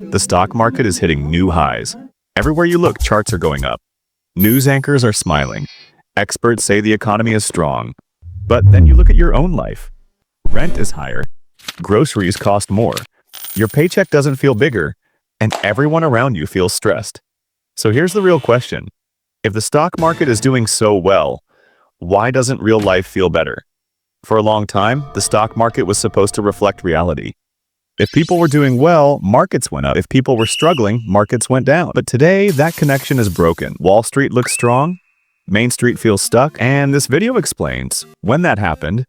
The stock market is hitting new highs. Everywhere you look, charts are going up. News anchors are smiling. Experts say the economy is strong. But then you look at your own life. Rent is higher. Groceries cost more. Your paycheck doesn't feel bigger, and everyone around you feels stressed. So here's the real question. If the stock market is doing so well, why doesn't real life feel better? For a long time, the stock market was supposed to reflect reality. If people were doing well, markets went up. If people were struggling, markets went down. But today, that connection is broken. Wall Street looks strong, Main Street feels stuck, and this video explains when that happened,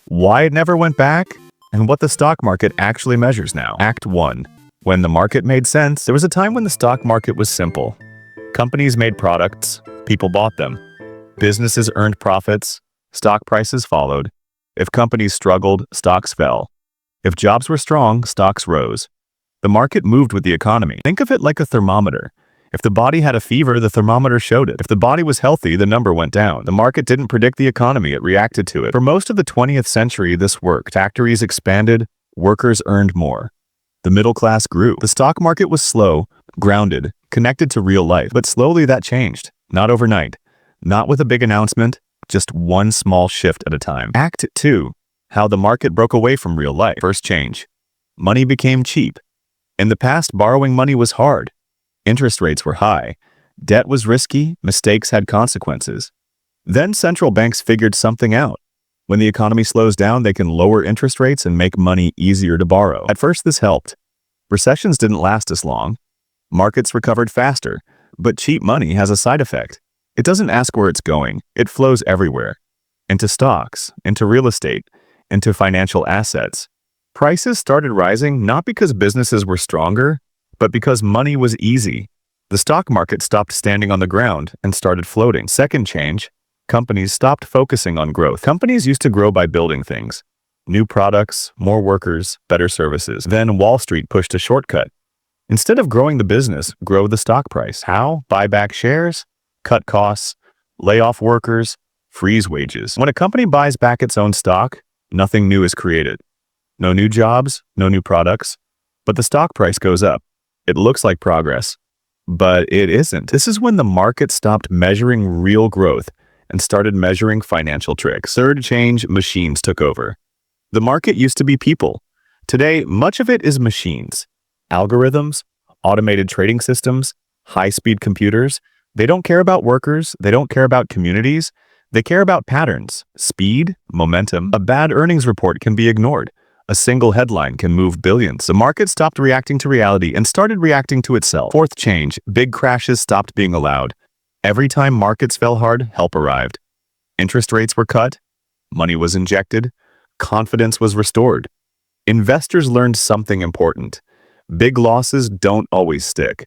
why it never went back, and what the stock market actually measures now. Act 1. When the market made sense, there was a time when the stock market was simple. Companies made products, people bought them. Businesses earned profits, stock prices followed. If companies struggled, stocks fell. If jobs were strong, stocks rose. The market moved with the economy. Think of it like a thermometer. If the body had a fever, the thermometer showed it. If the body was healthy, the number went down. The market didn't predict the economy, it reacted to it. For most of the 20th century, this worked. Factories expanded, workers earned more. The middle class grew. The stock market was slow, grounded, connected to real life. But slowly that changed. Not overnight. Not with a big announcement, just one small shift at a time. Act 2. How the market broke away from real life. First change. Money became cheap. In the past, borrowing money was hard. Interest rates were high. Debt was risky. Mistakes had consequences. Then central banks figured something out. When the economy slows down, they can lower interest rates and make money easier to borrow. At first, this helped. Recessions didn't last as long. Markets recovered faster. But cheap money has a side effect. It doesn't ask where it's going. It flows everywhere. Into stocks, into real estate, into financial assets. Prices started rising not because businesses were stronger, but because money was easy. The stock market stopped standing on the ground and started floating. Second change, companies stopped focusing on growth. Companies used to grow by building things. New products, more workers, better services. Then Wall Street pushed a shortcut. Instead of growing the business, grow the stock price. How? Buy back shares, cut costs, lay off workers, freeze wages. When a company buys back its own stock, nothing new is created. No new jobs, no new products, but the stock price goes up. It looks like progress, but it isn't. This is when the market stopped measuring real growth and started measuring financial tricks. Third change, machines took over. The market used to be people. Today, much of it is machines. Algorithms, automated trading systems, high-speed computers. They don't care about workers. They don't care about communities. They care about patterns, speed, momentum. A bad earnings report can be ignored. A single headline can move billions. The market stopped reacting to reality and started reacting to itself. Fourth change, big crashes stopped being allowed. Every time markets fell hard, help arrived. Interest rates were cut, money was injected, confidence was restored. Investors learned something important. Big losses don't always stick.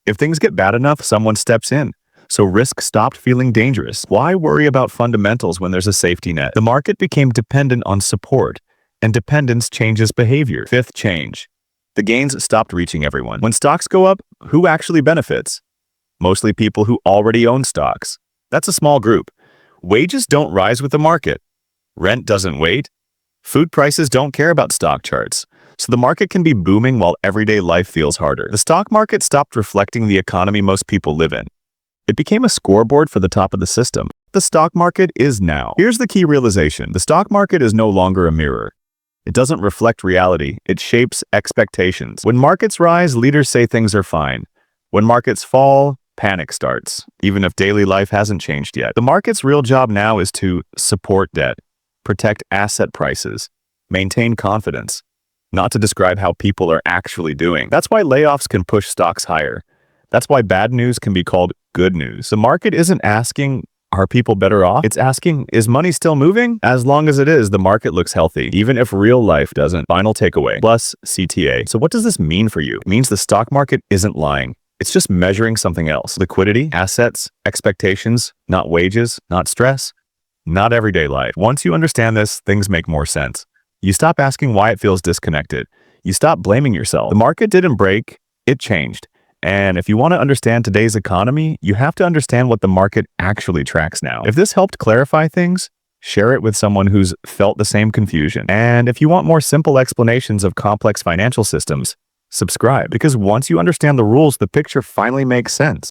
If things get bad enough, someone steps in. So risk stopped feeling dangerous. Why worry about fundamentals when there's a safety net? The market became dependent on support, and dependence changes behavior. Fifth change. The gains stopped reaching everyone. When stocks go up, who actually benefits? Mostly people who already own stocks. That's a small group. Wages don't rise with the market. Rent doesn't wait. Food prices don't care about stock charts. So the market can be booming while everyday life feels harder. The stock market stopped reflecting the economy most people live in. It became a scoreboard for the top of the system. The stock market is now. Here's the key realization. The stock market is no longer a mirror. It doesn't reflect reality. It shapes expectations. When markets rise, leaders say things are fine. When markets fall, panic starts, even if daily life hasn't changed yet. The market's real job now is to support debt, protect asset prices, maintain confidence, not to describe how people are actually doing. That's why layoffs can push stocks higher. That's why bad news can be called good news. The market isn't asking, are people better off? It's asking, is money still moving? As long as it is, the market looks healthy, even if real life doesn't. Final takeaway, plus CTA. So what does this mean for you? It means the stock market isn't lying. It's just measuring something else. Liquidity, assets, expectations, not wages, not stress, not everyday life. Once you understand this, things make more sense. You stop asking why it feels disconnected. You stop blaming yourself. The market didn't break, it changed. And if you want to understand today's economy, you have to understand what the market actually tracks now. If this helped clarify things, share it with someone who's felt the same confusion. And if you want more simple explanations of complex financial systems, Subscribe because once you understand the rules, the picture finally makes sense.